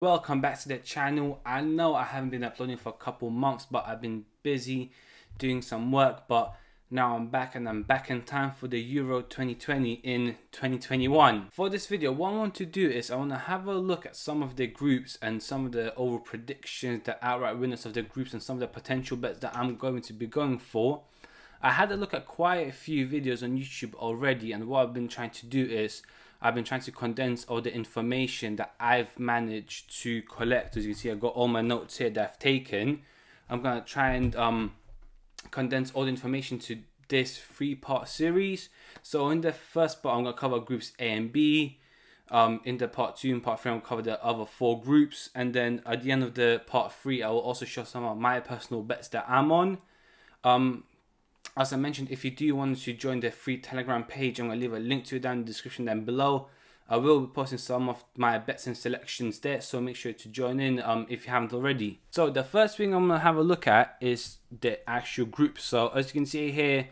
Welcome back to the channel. I know I haven't been uploading for a couple months, but I've been busy doing some work, but now I'm back and I'm back in time for the Euro 2020 in 2021. For this video, what I want to do is I want to have a look at some of the groups and some of the overall predictions, the outright winners of the groups, and some of the potential bets that I'm going to be going for. I had a look at quite a few videos on YouTube already, and what I've been trying to do is I've been trying to condense all the information that I've managed to collect. As you can see, I've got all my notes here that I've taken. I'm going to try and condense all the information to this three-part series. So in the first part, I'm going to cover groups A and B. In the part 2 and part 3, I'll cover the other 4 groups. And then at the end of the part 3, I will also show some of my personal bets that I'm on. As I mentioned, if you do want to join the free Telegram page, I'm going to leave a link to it down in the description down below. I will be posting some of my bets and selections there, so make sure to join in if you haven't already. So the first thing I'm going to have a look at is the actual groups. So as you can see here,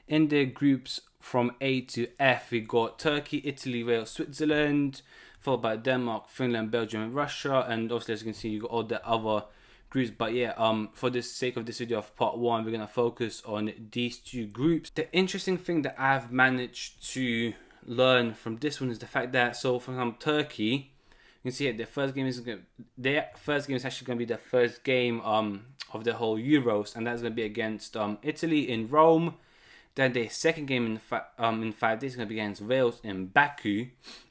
in the groups from A to F, we got Turkey, Italy, Wales, Switzerland, followed by Denmark, Finland, Belgium, and Russia. And obviously, as you can see, you got all the other groups, but yeah, for the sake of this video of part 1, we're gonna focus on these 2 groups. The interesting thing that I've managed to learn from this one is the fact that, so for example, Turkey, you can see their first game is actually gonna be the first game of the whole Euros, and that's gonna be against Italy in Rome. Then the second game in 5 days is gonna be against Wales in Baku,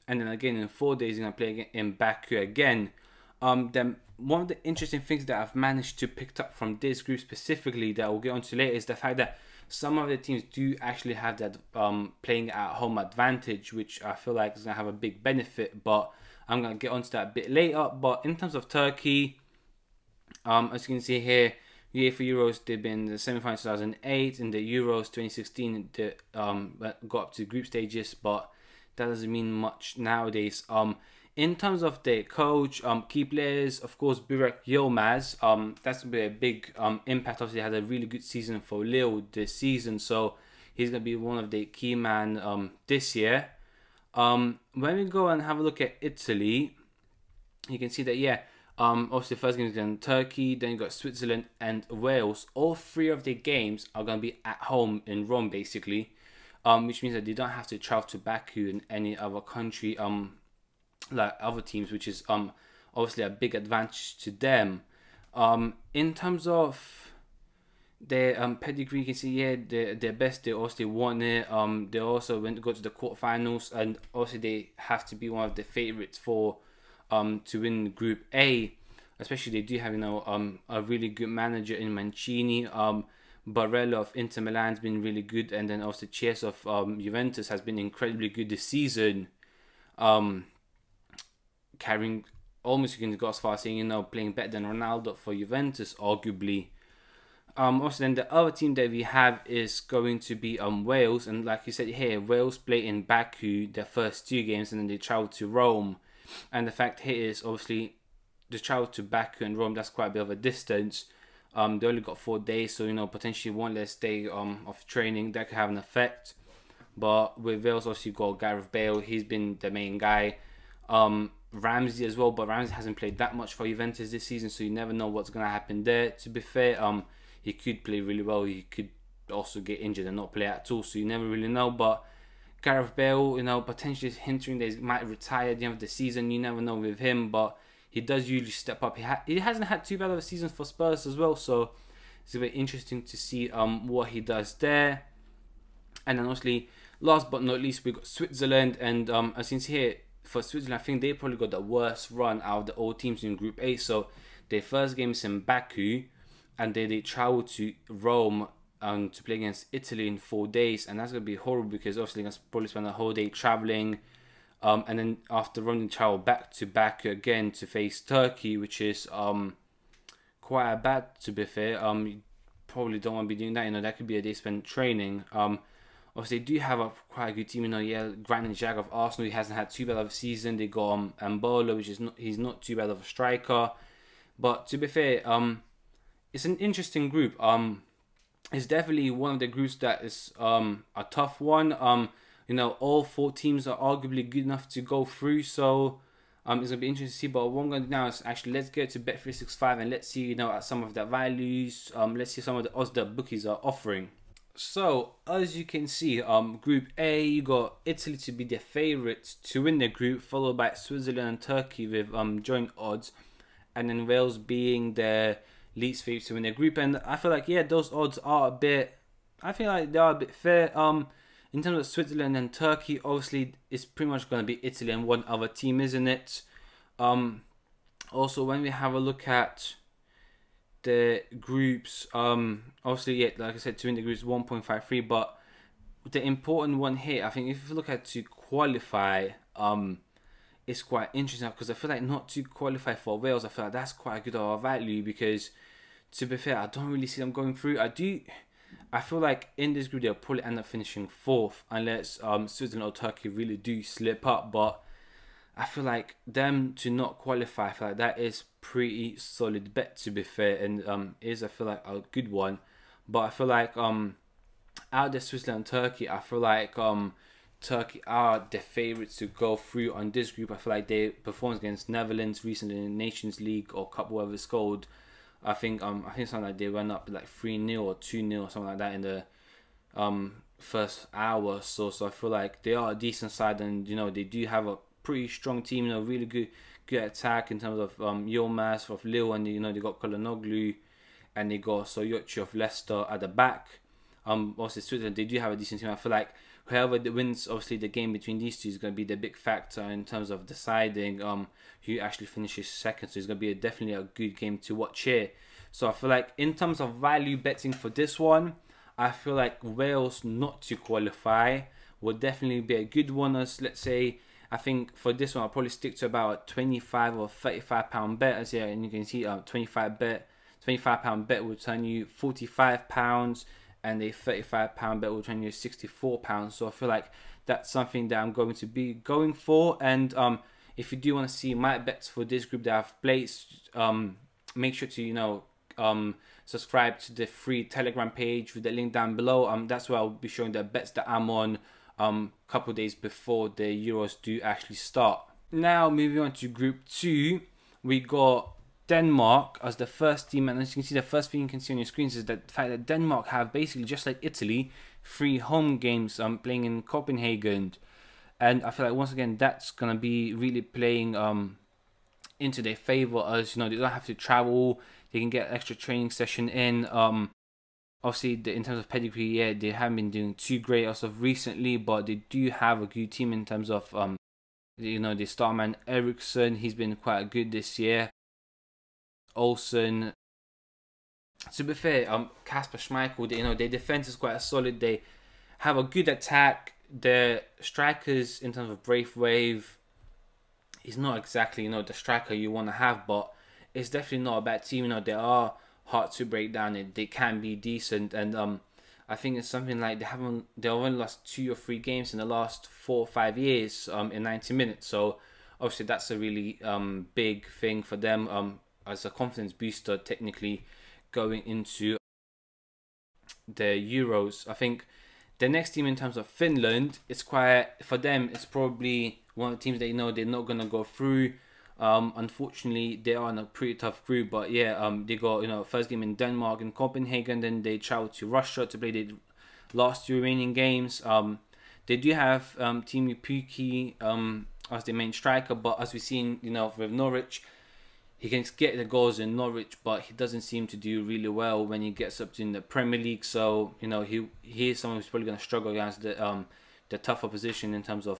and then again in 4 days, you're gonna play in Baku again. Then one of the interesting things that I've managed to pick up from this group specifically that we'll get onto later is the fact that some of the teams do actually have that playing at home advantage, which I feel like is going to have a big benefit, but I'm going to get onto that a bit later. But in terms of Turkey, as you can see here, UEFA Euros, they've been in the semi-final 2008, in the Euros 2016 they got up to group stages, but that doesn't mean much nowadays. In terms of the coach, key players, of course, Burak Yilmaz, that's going to be a big impact. Obviously, he had a really good season for Lille this season, so he's going to be one of the key man this year. When we go and have a look at Italy, you can see that, yeah, obviously the first game is against Turkey, then you got Switzerland and Wales. All 3 of the games are going to be at home in Rome, basically, which means that they don't have to travel to Baku in any other country, like other teams, which is obviously a big advantage to them. In terms of their pedigree, you can see, yeah, their best, they obviously won it. They also went to go to the quarterfinals, and obviously they have to be one of the favorites for to win Group A. Especially they do have, you know, a really good manager in Mancini. Barella of Inter Milan's been really good, and then also Chiesa of Juventus has been incredibly good this season. Carrying, almost you can go as far as saying, you know, playing better than Ronaldo for Juventus, arguably. Also, then the other team that we have is going to be Wales, and like you said here, Wales play in Baku their first 2 games, and then they travel to Rome. And the fact here is, obviously, the travel to Baku and Rome, that's quite a bit of a distance. They only got 4 days, so, you know, potentially 1 less day of training, that could have an effect. But with Wales, obviously, you've got Gareth Bale, he's been the main guy. Ramsey as well, but Ramsey hasn't played that much for Juventus this season, so you never know what's going to happen there. To be fair, he could play really well, he could also get injured and not play at all, so you never really know. But Gareth Bale, you know, potentially hinting that he might retire at the end of the season, you never know with him, but he does usually step up. He hasn't had too bad of a season for Spurs as well, so it's a bit interesting to see what he does there. And then obviously, last but not least, we got Switzerland, and as you can see here, for Switzerland, I think they probably got the worst run out of the all teams in Group A. So their first game is in Baku, and then they travel to Rome to play against Italy in 4 days, and that's gonna be horrible because obviously they're gonna probably spend a whole day traveling, and then after Rome they travel back to Baku again to face Turkey, which is quite bad, to be fair. You probably don't want to be doing that. You know, that could be a day spent training. Obviously, they do have a quite a good team. You know, yeah, Granit Xhaka of Arsenal, he hasn't had too bad of a season. They got Embolo, which is he's not too bad of a striker. But to be fair, it's an interesting group. It's definitely one of the groups that is a tough one. You know, all 4 teams are arguably good enough to go through. So It's gonna be interesting to see. But what I'm gonna do now is actually let's go to Bet365 and let's see, you know, at some of the values. Let's see some of the odds that bookies are offering. So as you can see, Group A, you got Italy to be the favourites to win the group, followed by Switzerland and Turkey with joint odds, and then Wales being the least favourites to win the group. And I feel like, yeah, those odds are a bit, I feel like they are a bit fair. In terms of Switzerland and Turkey, obviously it's pretty much going to be Italy and one other team, isn't it? Also, when we have a look at the groups, obviously, yeah, like I said, to win the groups 1.53, but the important one here, I think, if you look at to qualify, it's quite interesting because I feel like not to qualify for Wales, I feel like that's quite a good value, because to be fair, I don't really see them going through. I feel like in this group they'll probably end up finishing 4th unless Switzerland or Turkey really do slip up, but I feel like them to not qualify, I feel like that is pretty solid bet, to be fair, and is, I feel like, a good one. But I feel like out of the Switzerland and Turkey, I feel like Turkey are the favourites to go through on this group. I feel like they performed against Netherlands recently in the Nations League or Cup, whatever it's called. I think something like they went up like 3-0 or 2-0 or something like that in the first hour or so. So I feel like they are a decent side, and you know, they do have a pretty strong team, you know, really good attack in terms of Yilmaz of Lille, and you know, they got Çalhanoğlu and they got Soyuncu of Leicester at the back. Also Switzerland, they do have a decent team. I feel like whoever wins, obviously, the game between these two is going to be the big factor in terms of deciding who actually finishes second. So it's going to be definitely a good game to watch here. So I feel like in terms of value betting for this one, I feel like Wales not to qualify would definitely be a good one. As let's say, I think for this one I'll probably stick to about a 25 or 35 pound bet. As and you can see, 25 pound bet will turn you 45 pounds, and a 35 pound bet will turn you 64 pounds. So I feel like that's something that I'm going to be going for. And if you do want to see my bets for this group that I've placed, make sure to, you know, subscribe to the free Telegram page with the link down below. That's where I'll be showing the bets that I'm on couple days before the Euros do actually start. Now moving on to Group 2, we got Denmark as the first team, and as you can see, the first thing you can see on your screens is the fact that Denmark have basically, just like Italy, 3 home games playing in Copenhagen. And I feel like once again that's gonna be really playing into their favor, as you know, they don't have to travel, they can get extra training session in. Obviously, in terms of pedigree, yeah, they haven't been doing too great as of recently, but they do have a good team in terms of you know, the starman Eriksson, he's been quite good this year. Olsen, to be fair, Kasper Schmeichel, you know, their defense is quite solid. They have a good attack. The strikers, in terms of Braithwaite, he's not exactly, you know, the striker you want to have, but it's definitely not a bad team. You know, they are hard to break down, and they can be decent. And I think it's something like they've only lost 2 or 3 games in the last 4 or 5 years in 90 minutes. So obviously that's a really big thing for them as a confidence booster, technically, going into the Euros. I think the next team in terms of Finland, it's quite, for them, it's probably one of the teams that, you know, they're not going to go through. Unfortunately, they are in a pretty tough group, but yeah, they got, you know, first game in Denmark in Copenhagen, then they traveled to Russia to play the last 2 remaining games. They do have Teemu Pukki as the main striker, but as we've seen, you know, with Norwich, he can get the goals in Norwich, but he doesn't seem to do really well when he gets up to in the Premier League. So, you know, he is someone who's probably going to struggle against the tough opposition in terms of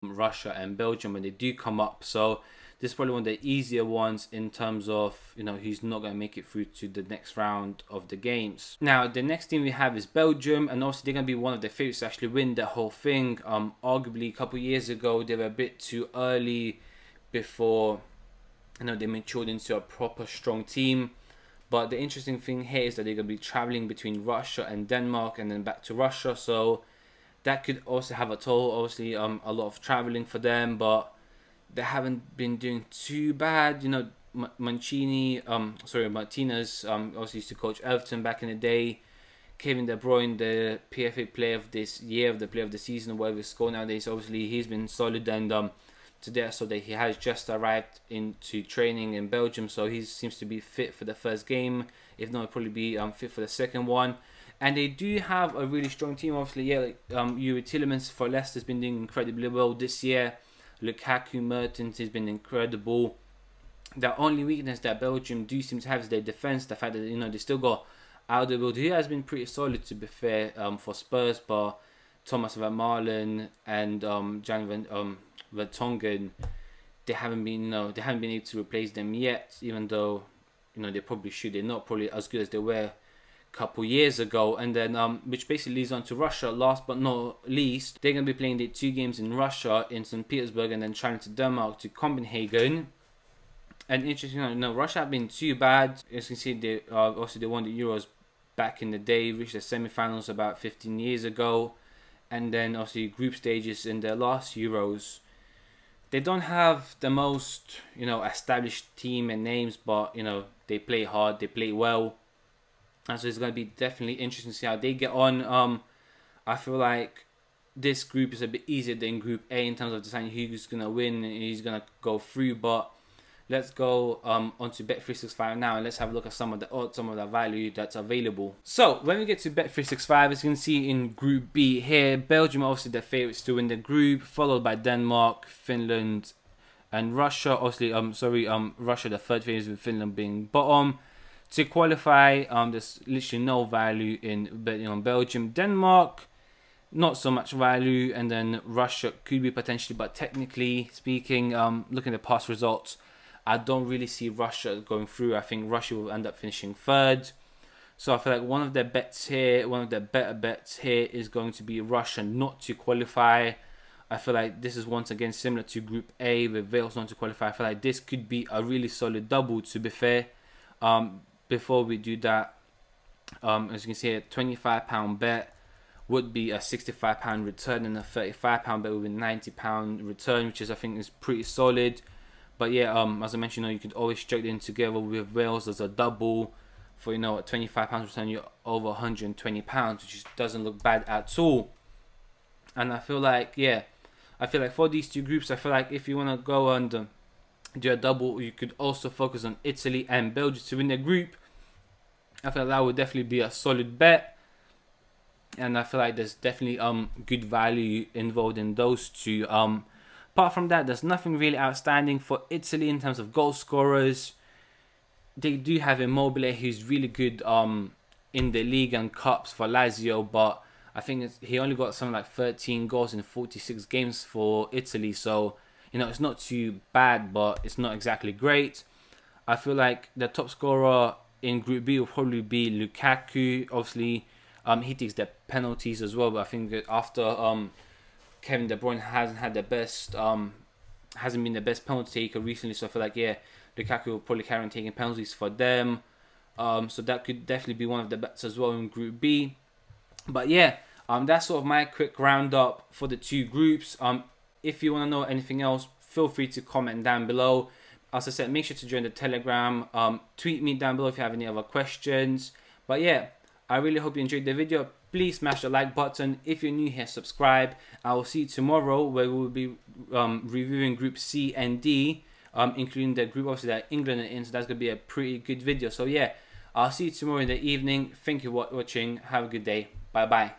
Russia and Belgium when they do come up. So this is probably one of the easier ones in terms of, you know, he's not going to make it through to the next round of the games. Now the next team we have is Belgium, and obviously they're going to be one of the favourites to actually win the whole thing. Arguably a couple of years ago they were a bit too early before, you know, they matured into a proper strong team. But the interesting thing here is that they're going to be traveling between Russia and Denmark and then back to Russia, so that could also have a toll. Obviously a lot of traveling for them, but they haven't been doing too bad. You know, Martinez obviously used to coach Everton back in the day. Kevin De Bruyne, the PFA player of this year, the player of the season, whatever it's called nowadays, obviously he's been solid. And today I saw that he has just arrived into training in Belgium, so he seems to be fit for the first game. If not, he'll probably be fit for the second one. And they do have a really strong team, obviously. Yeah, like Youri Tielemans for Leicester has been doing incredibly well this year. Lukaku, Mertens has been incredible. The only weakness that Belgium do seem to have is their defense. The fact that, you know, they still got Alderweireld, who has been pretty solid, to be fair, for Spurs, but Thomas Vermaelen and Jan Vertonghen, they haven't been able to replace them yet, even though, you know, they probably should. They're not probably as good as they were a couple years ago. And then which basically leads on to Russia. Last but not least, they're going to be playing the 2 games in Russia, in St. Petersburg, and then traveling to Denmark, to Copenhagen. And interesting, you know, Russia have been too bad. As you can see, they also they won the Euros back in the day, reached the semi-finals about 15 years ago, and then also group stages in their last Euros. They don't have the most, you know, established team and names, but, you know, they play hard, they play well, and so it's going to be definitely interesting to see how they get on. I feel like this group is a bit easier than Group A in terms of deciding who's going to win and who's going to go through, but let's go onto Bet365 now, and let's have a look at some of the odds, some of the value that's available. So when we get to Bet365, as you can see in Group B here, Belgium are obviously the favourites to win the group, followed by Denmark, Finland, and Russia. Obviously, Russia the third favourites, with Finland being bottom. To qualify, there's literally no value in betting on Belgium. Denmark, not so much value, and then Russia could be potentially, but technically speaking, looking at the past results, I don't really see Russia going through. I think Russia will end up finishing third. So I feel like one of their bets here, one of their better bets here, is going to be Russia not to qualify. I feel like this is once again similar to Group A with Wales not to qualify. I feel like this could be a really solid double, to be fair. Before we do that, as you can see, a £25 bet would be a £65 return, and a £35 bet would be a £90 return, which is, I think, is pretty solid. But yeah, as I mentioned, you know, you could always check in together with Wales as a double for, you know, a £25 return, you're over £120, which doesn't look bad at all. And I feel like, yeah, for these 2 groups, I feel like if you want to go and do a double, you could also focus on Italy and Belgium to win the group. I feel like that would definitely be a solid bet, and I feel like there's definitely good value involved in those 2. Apart from that, there's nothing really outstanding for Italy in terms of goal scorers. They do have Immobile, who's really good in the league and cups for Lazio, but I think he only got something like 13 goals in 46 games for Italy. So, you know, it's not too bad, but it's not exactly great. I feel like the top scorer in Group B will probably be Lukaku. Obviously, he takes the penalties as well, but I think that after Kevin De Bruyne hasn't been the best penalty taker recently, so I feel like, yeah, Lukaku will probably carry on taking penalties for them. So that could definitely be one of the bets as well in Group B. But yeah, that's sort of my quick roundup for the 2 groups. If you want to know anything else, feel free to comment down below. As I said, make sure to join the Telegram. Tweet me down below if you have any other questions. But yeah, I really hope you enjoyed the video. Please smash the like button. If you're new here, subscribe. I will see you tomorrow, where we will be reviewing Group C and D, including the group obviously that England are in. So that's going to be a pretty good video. So yeah, I'll see you tomorrow in the evening. Thank you for watching. Have a good day. Bye bye.